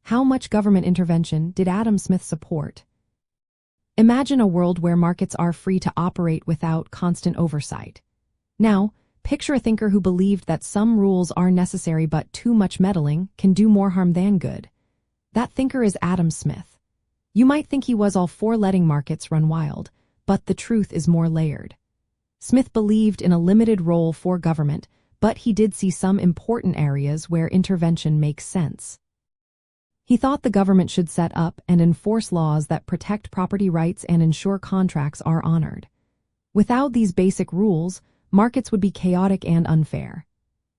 How much government intervention did Adam Smith support? Imagine a world where markets are free to operate without constant oversight. Now, picture a thinker who believed that some rules are necessary but too much meddling can do more harm than good. That thinker is Adam Smith. You might think he was all for letting markets run wild, but the truth is more layered. Smith believed in a limited role for government, but he did see some important areas where intervention makes sense. He thought the government should set up and enforce laws that protect property rights and ensure contracts are honored. Without these basic rules, markets would be chaotic and unfair.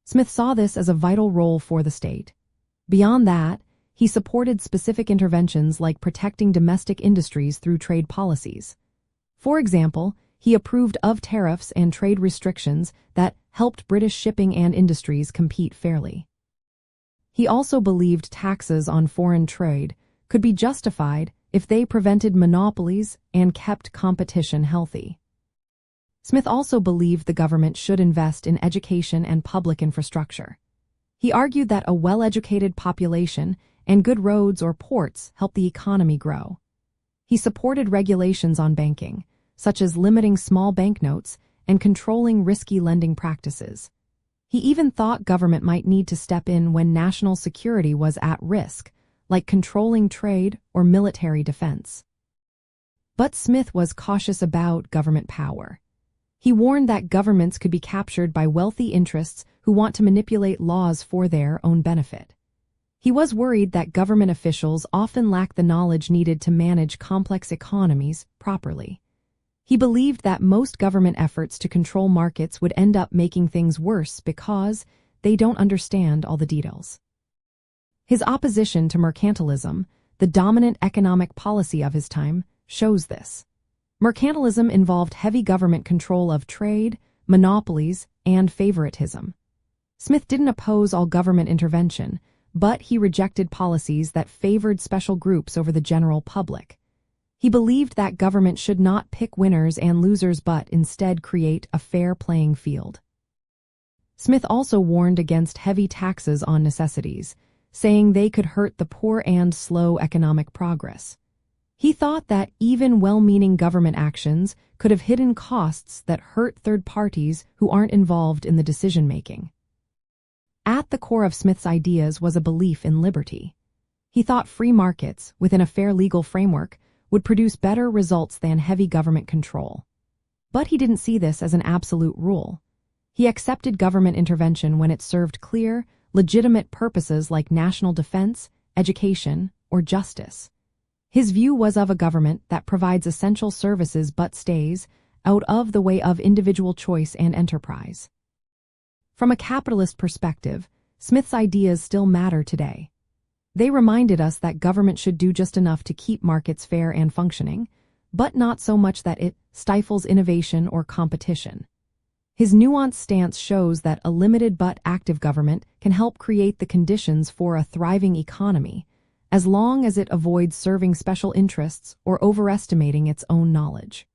Smith saw this as a vital role for the state. Beyond that, he supported specific interventions like protecting domestic industries through trade policies. For example, he approved of tariffs and trade restrictions that helped British shipping and industries compete fairly. He also believed taxes on foreign trade could be justified if they prevented monopolies and kept competition healthy. Smith also believed the government should invest in education and public infrastructure. He argued that a well-educated population and good roads or ports help the economy grow. He supported regulations on banking, such as limiting small banknotes and controlling risky lending practices. He even thought government might need to step in when national security was at risk, like controlling trade or military defense. But Smith was cautious about government power. He warned that governments could be captured by wealthy interests who want to manipulate laws for their own benefit. He was worried that government officials often lack the knowledge needed to manage complex economies properly. He believed that most government efforts to control markets would end up making things worse because they don't understand all the details. His opposition to mercantilism, the dominant economic policy of his time, shows this. Mercantilism involved heavy government control of trade, monopolies, and favoritism. Smith didn't oppose all government intervention, but he rejected policies that favored special groups over the general public. He believed that government should not pick winners and losers but instead create a fair playing field. Smith also warned against heavy taxes on necessities, saying they could hurt the poor and slow economic progress. He thought that even well-meaning government actions could have hidden costs that hurt third parties who aren't involved in the decision-making. At the core of Smith's ideas was a belief in liberty. He thought free markets, within a fair legal framework, would produce better results than heavy government control. But he didn't see this as an absolute rule. He accepted government intervention when it served clear, legitimate purposes like national defense, education, or justice. His view was of a government that provides essential services but stays out of the way of individual choice and enterprise. From a capitalist perspective, Smith's ideas still matter today. They reminded us that government should do just enough to keep markets fair and functioning, but not so much that it stifles innovation or competition. His nuanced stance shows that a limited but active government can help create the conditions for a thriving economy, as long as it avoids serving special interests or overestimating its own knowledge.